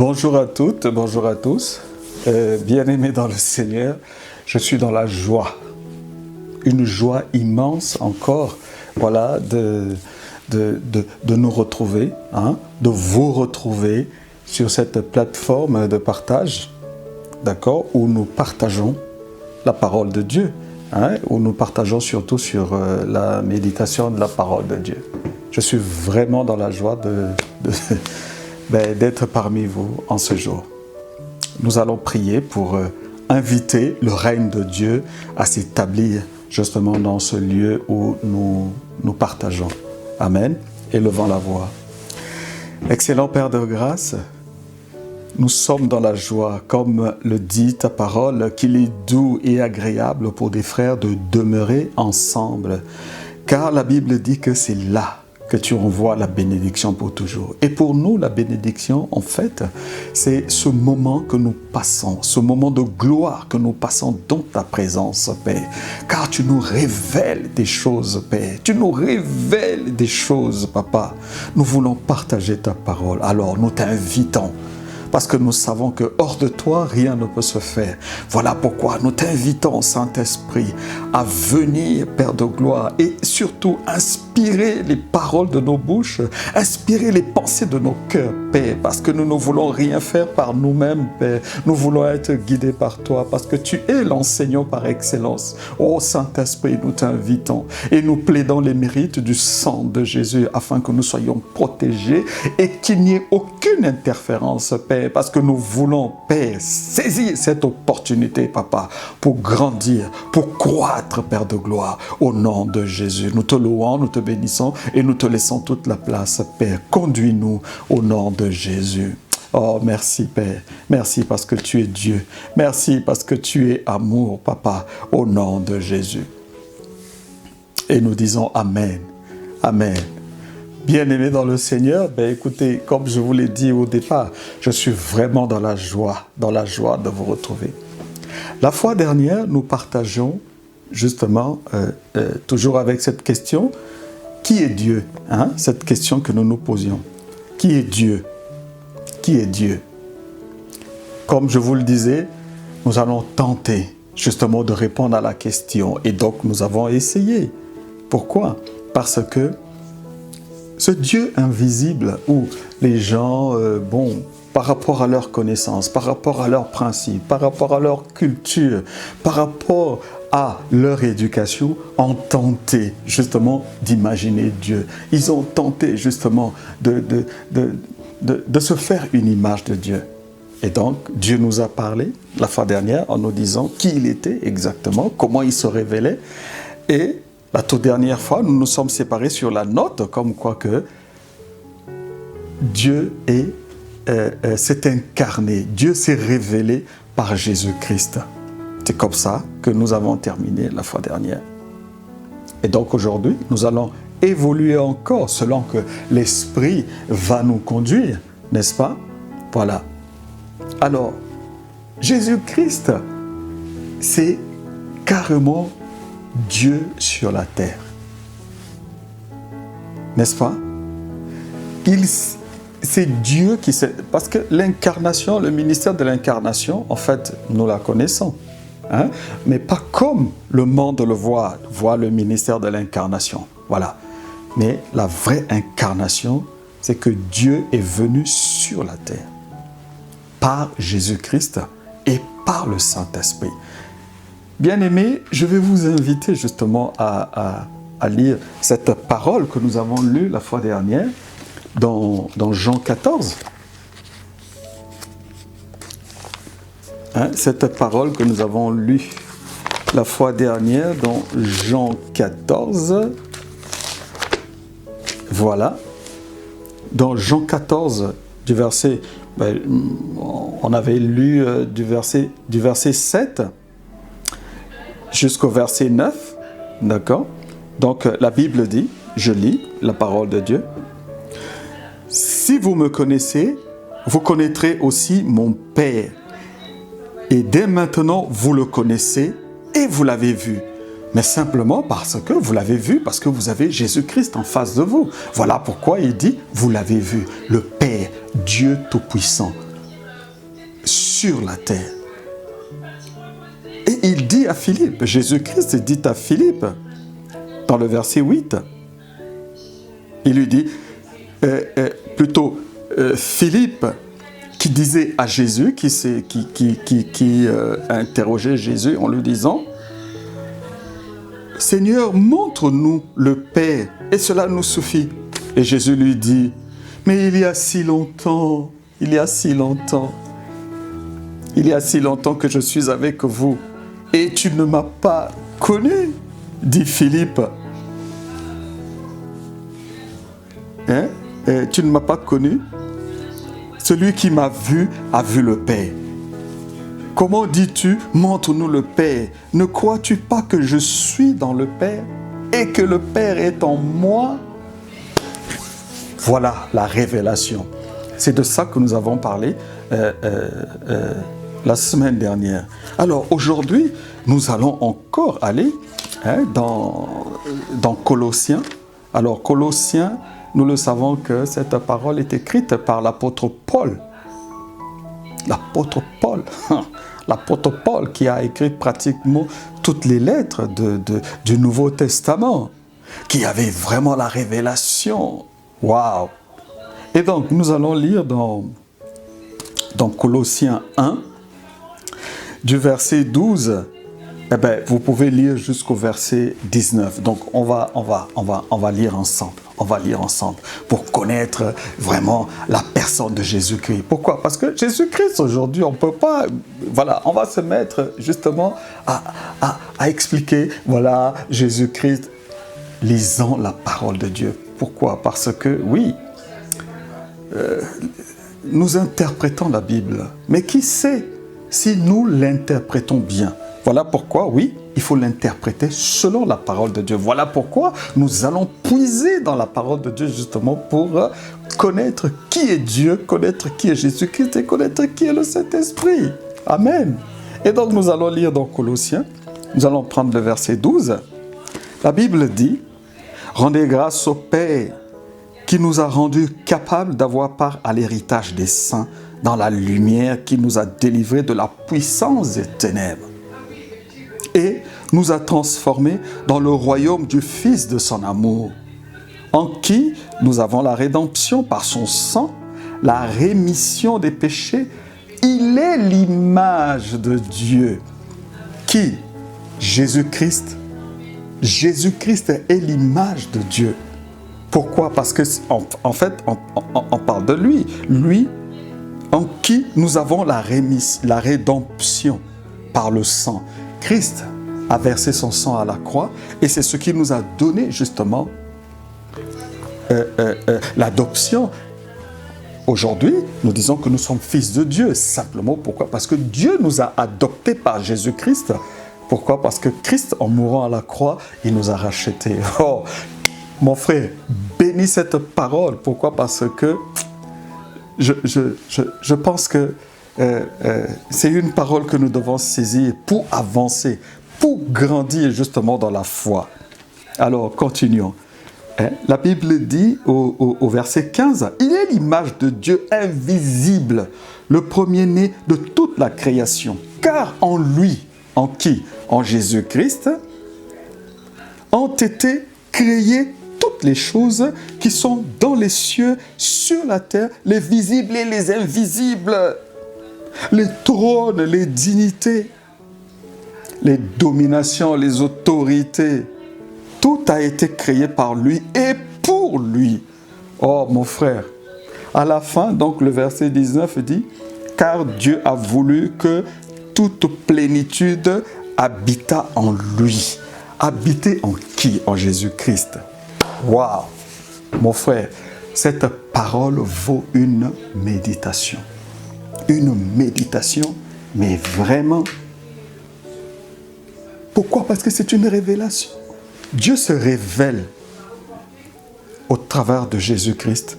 Bonjour à toutes, bonjour à tous. Bien-aimés dans le Seigneur, je suis dans la joie. Une joie immense encore, voilà, de nous retrouver, de vous retrouver sur cette plateforme de partage, d'accord, où nous partageons la parole de Dieu, où nous partageons surtout sur la méditation de la parole de Dieu. Je suis vraiment dans la joie d'être parmi vous en ce jour. Nous allons prier pour inviter le règne de Dieu à s'établir justement dans ce lieu où nous partageons. Amen. Élevons la voix. Excellent Père de grâce, nous sommes dans la joie, comme le dit ta parole, qu'il est doux et agréable pour des frères de demeurer ensemble. Car la Bible dit que c'est là que tu envoies la bénédiction pour toujours. Et pour nous, la bénédiction, en fait, c'est ce moment que nous passons, ce moment de gloire que nous passons dans ta présence, Père. Car tu nous révèles des choses, Père. Tu nous révèles des choses, Papa. Nous voulons partager ta parole. Alors, nous t'invitons, parce que nous savons que hors de toi, rien ne peut se faire. Voilà pourquoi nous t'invitons, Saint-Esprit, à venir, Père de gloire, et surtout inspirer les paroles de nos bouches, inspirer les pensées de nos cœurs, Père, parce que nous ne voulons rien faire par nous-mêmes, Père. Nous voulons être guidés par toi, parce que tu es l'enseignant par excellence. Ô Saint-Esprit, nous t'invitons et nous plaidons les mérites du sang de Jésus, afin que nous soyons protégés et qu'il n'y ait aucune interférence, Père, parce que nous voulons, Père, saisir cette opportunité, Papa, pour grandir, pour croître, Père de gloire, au nom de Jésus. Nous te louons, nous te bénissons et nous te laissons toute la place, Père. Conduis-nous au nom de Jésus. Oh, merci, Père. Merci parce que tu es Dieu. Merci parce que tu es amour, Papa, au nom de Jésus. Et nous disons Amen. Amen. Bien-aimés dans le Seigneur, écoutez, comme je vous l'ai dit au départ, je suis vraiment dans la joie de vous retrouver. La fois dernière, nous partageons justement, toujours avec cette question, qui est Dieu, cette question que nous nous posions. Qui est Dieu? Qui est Dieu? Comme je vous le disais, nous allons tenter justement de répondre à la question. Et donc, nous avons essayé. Pourquoi? Parce que ce Dieu invisible où les gens, par rapport à leur connaissance, par rapport à leurs principes, par rapport à leur culture, par rapport à leur éducation, ont tenté justement d'imaginer Dieu. Ils ont tenté justement de se faire une image de Dieu. Et donc, Dieu nous a parlé la fois dernière en nous disant qui il était exactement, comment il se révélait. Et la toute dernière fois, nous nous sommes séparés sur la note, comme quoi que Dieu s'est incarné, Dieu s'est révélé par Jésus-Christ. C'est comme ça que nous avons terminé la fois dernière. Et donc aujourd'hui, nous allons évoluer encore selon que l'Esprit va nous conduire, n'est-ce pas? Voilà. Alors, Jésus-Christ, c'est carrément Dieu sur la terre. N'est-ce pas? C'est Dieu qui s'est... Parce que l'incarnation, le ministère de l'incarnation, en fait, nous la connaissons. Mais pas comme le monde le voit le ministère de l'incarnation. Voilà. Mais la vraie incarnation, c'est que Dieu est venu sur la terre par Jésus-Christ et par le Saint-Esprit. Bien-aimés, je vais vous inviter justement à lire cette parole que nous avons lue la fois dernière dans Jean 14. Cette parole que nous avons lue la fois dernière dans Jean 14. Voilà. Dans Jean 14, du verset, on avait lu du verset 7 jusqu'au verset 9, d'accord? Donc la Bible dit, je lis la parole de Dieu. « Si vous me connaissez, vous connaîtrez aussi mon Père. Et dès maintenant, vous le connaissez et vous l'avez vu. Mais simplement parce que vous l'avez vu, parce que vous avez Jésus-Christ en face de vous. Voilà pourquoi il dit, vous l'avez vu, le Père, Dieu Tout-Puissant. sur la terre. Et il dit à Philippe, Jésus-Christ dit à Philippe, dans le verset 8, il lui dit, Philippe, qui disait à Jésus, qui interrogeait Jésus en lui disant, Seigneur, montre-nous le Père, et cela nous suffit. Et Jésus lui dit, mais il y a si longtemps que je suis avec vous, et tu ne m'as pas connu, dit Philippe. Tu ne m'as pas connu? Celui qui m'a vu a vu le Père. Comment dis-tu, montre-nous le Père? Ne crois-tu pas que je suis dans le Père et que le Père est en moi? Voilà la révélation. C'est de ça que nous avons parlé la semaine dernière. Alors aujourd'hui, nous allons encore aller dans Colossiens. Alors Colossiens, nous le savons que cette parole est écrite par l'apôtre Paul. L'apôtre Paul qui a écrit pratiquement toutes les lettres du Nouveau Testament, qui avait vraiment la révélation. Waouh! Et donc, nous allons lire dans Colossiens 1, du verset 12, vous pouvez lire jusqu'au verset 19. Donc, on va lire ensemble. On va lire ensemble pour connaître vraiment la personne de Jésus-Christ. Pourquoi? Parce que Jésus-Christ, aujourd'hui, on ne peut pas... Voilà, on va se mettre justement à expliquer, voilà, Jésus-Christ, lisant la parole de Dieu. Pourquoi? Parce que, oui, nous interprétons la Bible. Mais qui sait si nous l'interprétons bien? Voilà pourquoi, oui, il faut l'interpréter selon la parole de Dieu. Voilà pourquoi nous allons puiser dans la parole de Dieu justement pour connaître qui est Dieu, connaître qui est Jésus-Christ et connaître qui est le Saint-Esprit. Amen. Et donc nous allons lire dans Colossiens, nous allons prendre le verset 12. La Bible dit, « Rendez grâce au Père qui nous a rendus capables d'avoir part à l'héritage des saints dans la lumière qui nous a délivrés de la puissance des ténèbres. Et nous a transformés dans le royaume du Fils de son amour, en qui nous avons la rédemption par son sang, la rémission des péchés. Il est l'image de Dieu. Qui? Jésus-Christ. Jésus-Christ est l'image de Dieu. Pourquoi? Parce que en fait, on parle de lui. Lui, en qui nous avons la rédemption par le sang. Christ a versé son sang à la croix et c'est ce qui nous a donné justement l'adoption. Aujourd'hui, nous disons que nous sommes fils de Dieu. Simplement pourquoi? Parce que Dieu nous a adoptés par Jésus-Christ. Pourquoi? Parce que Christ, en mourant à la croix, il nous a rachetés. Oh, mon frère, bénis cette parole. Pourquoi? Parce que je pense que c'est une parole que nous devons saisir pour avancer, pour grandir justement dans la foi. Alors, continuons. La Bible dit au verset 15, « Il est l'image de Dieu invisible, le premier-né de toute la création. Car en lui, en qui? En Jésus-Christ, ont été créées toutes les choses qui sont dans les cieux, sur la terre, les visibles et les invisibles. » Les trônes, les dignités, les dominations, les autorités, tout a été créé par lui et pour lui. Oh mon frère, à la fin, donc le verset 19 dit, « Car Dieu a voulu que toute plénitude habita en lui. » Habiter en qui? En Jésus-Christ. Waouh! Mon frère, cette parole vaut une méditation. Une méditation, mais vraiment. Pourquoi? Parce que c'est une révélation. Dieu se révèle au travers de Jésus-Christ.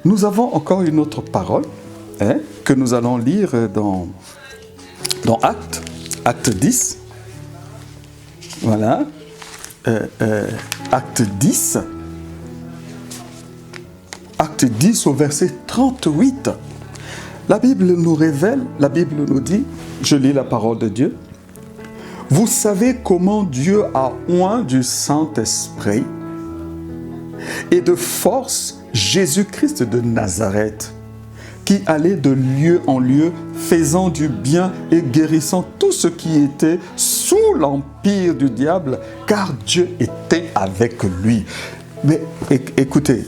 Nous avons encore une autre parole que nous allons lire dans Acte 10. Voilà. Acte 10. Acte 10 au verset 38. La Bible nous révèle, la Bible nous dit, je lis la parole de Dieu, vous savez comment Dieu a oint du Saint-Esprit et de force Jésus-Christ de Nazareth, qui allait de lieu en lieu, faisant du bien et guérissant tout ce qui était sous l'empire du diable, car Dieu était avec lui. Mais écoutez,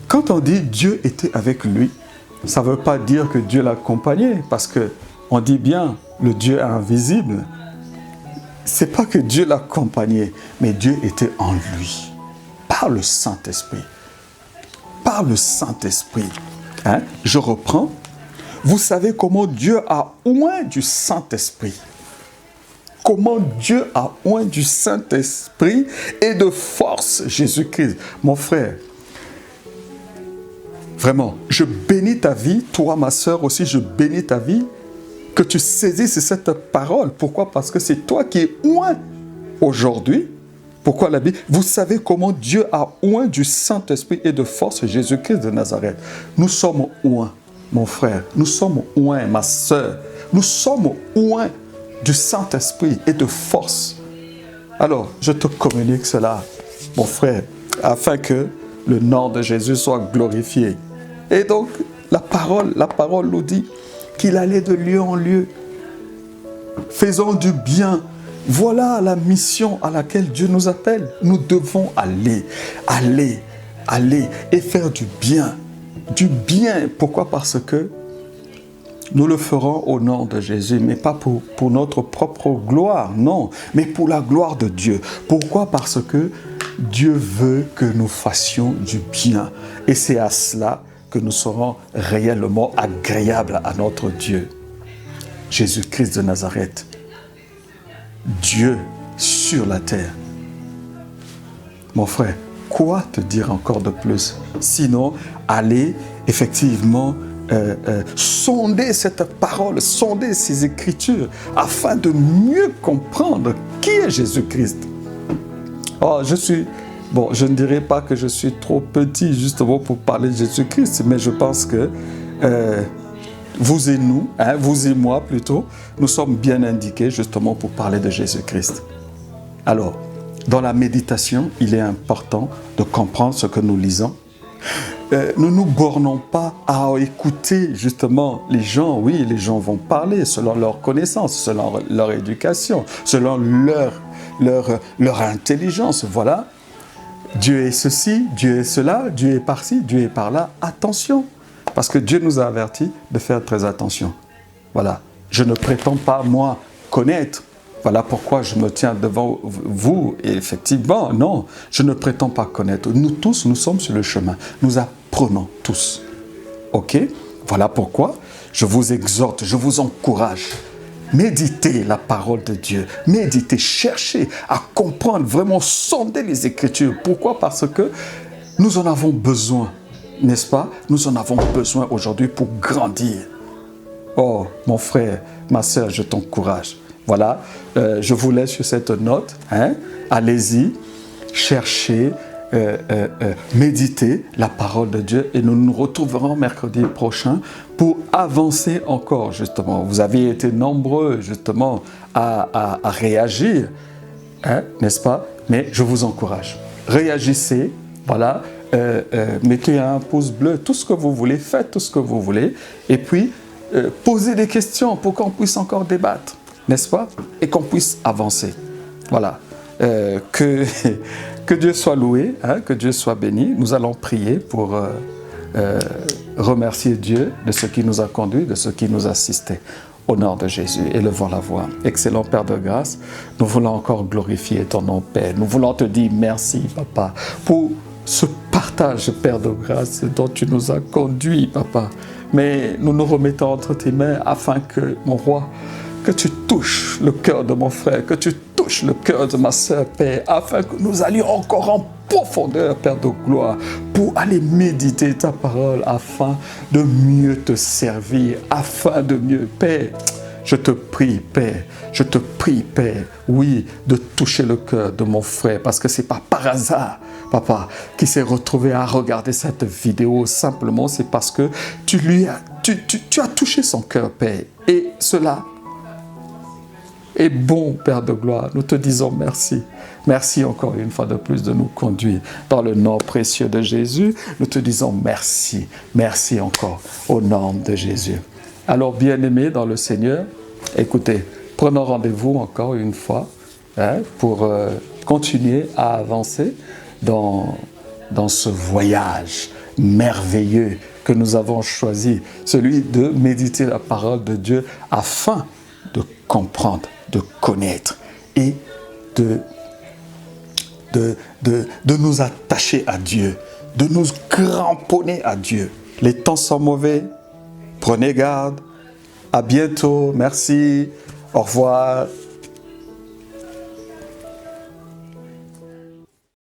quand on dit Dieu était avec lui, ça ne veut pas dire que Dieu l'accompagnait, parce qu'on dit bien le Dieu invisible. Ce n'est pas que Dieu l'accompagnait, mais Dieu était en lui, par le Saint-Esprit. Par le Saint-Esprit. Hein? Je reprends. Vous savez comment Dieu a oint du Saint-Esprit. Comment Dieu a oint du Saint-Esprit et de force Jésus-Christ. Mon frère, vraiment, je bénis ta vie, toi ma sœur aussi, je bénis ta vie, que tu saisisses cette parole. Pourquoi? Parce que c'est toi qui es oint aujourd'hui. Pourquoi la Bible? Vous savez comment Dieu a oint du Saint-Esprit et de force Jésus-Christ de Nazareth. Nous sommes oints, mon frère. Nous sommes oints, ma sœur. Nous sommes oints du Saint-Esprit et de force. Alors, je te communique cela, mon frère, afin que le nom de Jésus soit glorifié. Et donc, la parole nous dit qu'il allait de lieu en lieu, faisant du bien. Voilà la mission à laquelle Dieu nous appelle. Nous devons aller et faire du bien. Du bien. Pourquoi? Parce que nous le ferons au nom de Jésus, mais pas pour notre propre gloire, non, mais pour la gloire de Dieu. Pourquoi? Parce que Dieu veut que nous fassions du bien. Et c'est à cela que nous serons réellement agréables à notre Dieu. Jésus-Christ de Nazareth. Dieu sur la terre. Mon frère, quoi te dire encore de plus? Sinon, aller effectivement sonder cette parole, sonder ces Écritures, afin de mieux comprendre qui est Jésus-Christ. Oh, je ne dirais pas que je suis trop petit justement pour parler de Jésus-Christ, mais je pense que vous et nous, vous et moi plutôt, nous sommes bien indiqués justement pour parler de Jésus-Christ. Alors, dans la méditation, il est important de comprendre ce que nous lisons. Nous ne nous bornons pas à écouter justement les gens. Oui, les gens vont parler selon leur connaissance, selon leur éducation, selon leur intelligence. Voilà. Dieu est ceci, Dieu est cela, Dieu est par-ci, Dieu est par-là. Attention, parce que Dieu nous a avertis de faire très attention. Voilà. Je ne prétends pas, moi, connaître. Voilà pourquoi je me tiens devant vous. Et effectivement, non, je ne prétends pas connaître. Nous tous, nous sommes sur le chemin. Nous apprenons tous. OK? Voilà pourquoi je vous exhorte, je vous encourage. Méditez la parole de Dieu. Méditez, cherchez à comprendre, vraiment sonder les Écritures. Pourquoi? Parce que nous en avons besoin, n'est-ce pas? Nous en avons besoin aujourd'hui pour grandir. Oh, mon frère, ma sœur, je t'encourage. Voilà, je vous laisse sur cette note. Allez-y, cherchez, méditez la parole de Dieu et nous nous retrouverons mercredi prochain pour avancer encore, justement. Vous avez été nombreux, justement, à réagir, n'est-ce pas? Mais je vous encourage. Réagissez, voilà, mettez un pouce bleu, tout ce que vous voulez, faites tout ce que vous voulez, et puis posez des questions pour qu'on puisse encore débattre. N'est-ce pas? Et qu'on puisse avancer. Voilà. Que Dieu soit loué, que Dieu soit béni. Nous allons prier pour remercier Dieu de ce qui nous a conduits, de ce qui nous a assistés. Au nom de Jésus, élevons la voix. Excellent Père de grâce, nous voulons encore glorifier ton nom, Père. Nous voulons te dire merci, Papa, pour ce partage, Père de grâce, dont tu nous as conduits, Papa. Mais nous nous remettons entre tes mains afin que, mon roi, que tu touches le cœur de mon frère, que tu touches le cœur de ma sœur, Père, afin que nous allions encore en profondeur, Père de gloire, pour aller méditer ta parole, afin de mieux te servir, afin de mieux, Père. Je te prie, Père, je te prie, Père, oui, de toucher le cœur de mon frère, parce que ce n'est pas par hasard, Papa, qui s'est retrouvé à regarder cette vidéo. Simplement, c'est parce que tu as touché son cœur, Père. Et cela est bon, Père de gloire. Nous te disons merci. Merci encore une fois de plus de nous conduire dans le nom précieux de Jésus. Nous te disons merci. Merci encore au nom de Jésus. Alors, bien-aimés dans le Seigneur, écoutez, prenons rendez-vous encore une fois pour continuer à avancer dans ce voyage merveilleux que nous avons choisi, celui de méditer la parole de Dieu afin de comprendre, de connaître et de nous attacher à Dieu, de nous cramponner à Dieu. Les temps sont mauvais. Prenez garde. À bientôt. Merci. Au revoir.